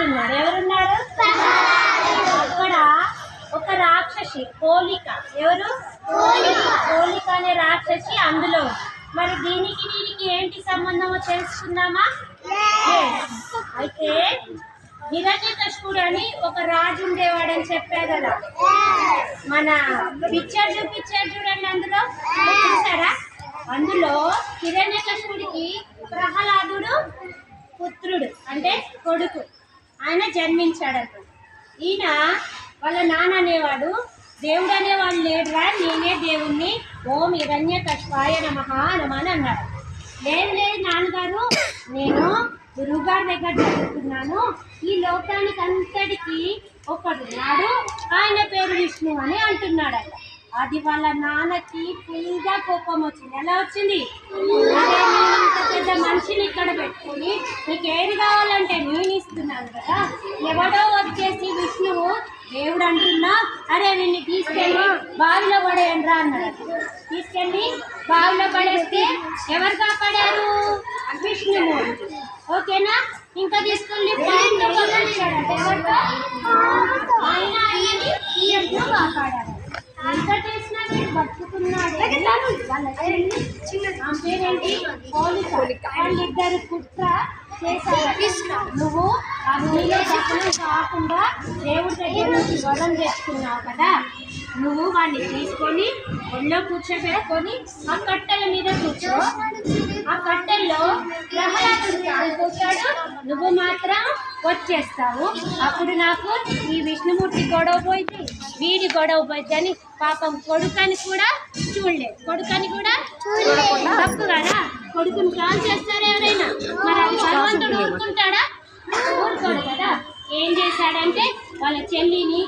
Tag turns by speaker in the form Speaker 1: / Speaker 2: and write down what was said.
Speaker 1: ఉన్నాడు. ఎవరున్నారు? అక్కడ ఒక రాక్షసి హోలిక. ఎవరు? హోలిక అనే రాక్షసి అందులో. మరి దీనికి ఏంటి సంబంధమో తెలుసుకుందామా? అయితే హిరణ్యకశిపుడు అని ఒక రాజు ఉండేవాడని చెప్పా కదా. మన పిక్చర్ చూపించారు చూడండి, అందులో చూసారా? అందులో హిరణ్యకశిపుడికి ప్రహ్లాదుడు పుత్రుడు అంటే కొడుకు, ఆయన జన్మించాడట. ఈయన వాళ్ళ నాన్న అనేవాడు, దేవుడు అనేవాడు లేడురా, నేనే దేవుణ్ణి, ఓం హిరణ్యకశిపాయ నమః అని అన్నాడు. లేదు నాన్నగారు, నేను గురువుగారి దగ్గర చదువుతున్నాను, ఈ లోకానికి అంతటికి ఒకడున్నాడు, ఆయన పేరు విష్ణు అని అంటున్నాడట. అది వాళ్ళ నాన్నకి ఫుల్గా కోపం వచ్చింది. ఎలా వచ్చింది? అదే ఇంత పెద్ద మనిషిని ఇక్కడ పెట్టుకుని నీకు ఏది కావాలంటే నేను ఇస్తున్నాను కదా, ఎవడో వచ్చేసి విష్ణువు దేవుడు అంటున్నా, అరే వీడిని తీసుకెళ్ళి బావిలో పడేయండి రా అన్నాడు. తీసుకెళ్ళి బావిలో పడేస్తే ఎవరు కాపాడారు? విష్ణుమూర్తి. ఓకేనా? ఇంకా తీసుకెళ్ళి బావిలో పడేశాడట. ఎవరితో? ఆయన ఈయనతో కాపాడారు. ఎంత చేసినా నేను బతుకుతున్నాడు. వాళ్ళ పేరేంటి? హోలిక. వాళ్ళిద్దరు కుట్ర చేశారు. నువ్వు ఆ భూమిలో దర్శనం కాకుండా దేవుడి దగ్గర నుంచి వరం తెచ్చుకున్నావు కదా, నువ్వు వాడిని తీసుకొని ఒళ్ళో కూర్చోబెట్టుకొని ఆ కట్టెల మీద కూర్చో. ఆ కట్టెల్లో ప్రహ్లాదుడు కాలిపోతాడు, నువ్వు మాత్రం వచ్చేస్తావు. అప్పుడు నాకు ఈ విష్ణుమూర్తి గొడవ పోయింది, వీడి గొడవ పోయింది అని పాపం కొడుకని కూడా చూడలేదు. కొడుకని కూడా తప్పు కదా, కొడుకుని కాల్ చేస్తారు ఎవరైనా. మరి అది భగవంతుడు ఊరుకుంటాడా? ఊరుకోడు కదా. ఏం చేశాడంటే వాళ్ళ చెల్లిని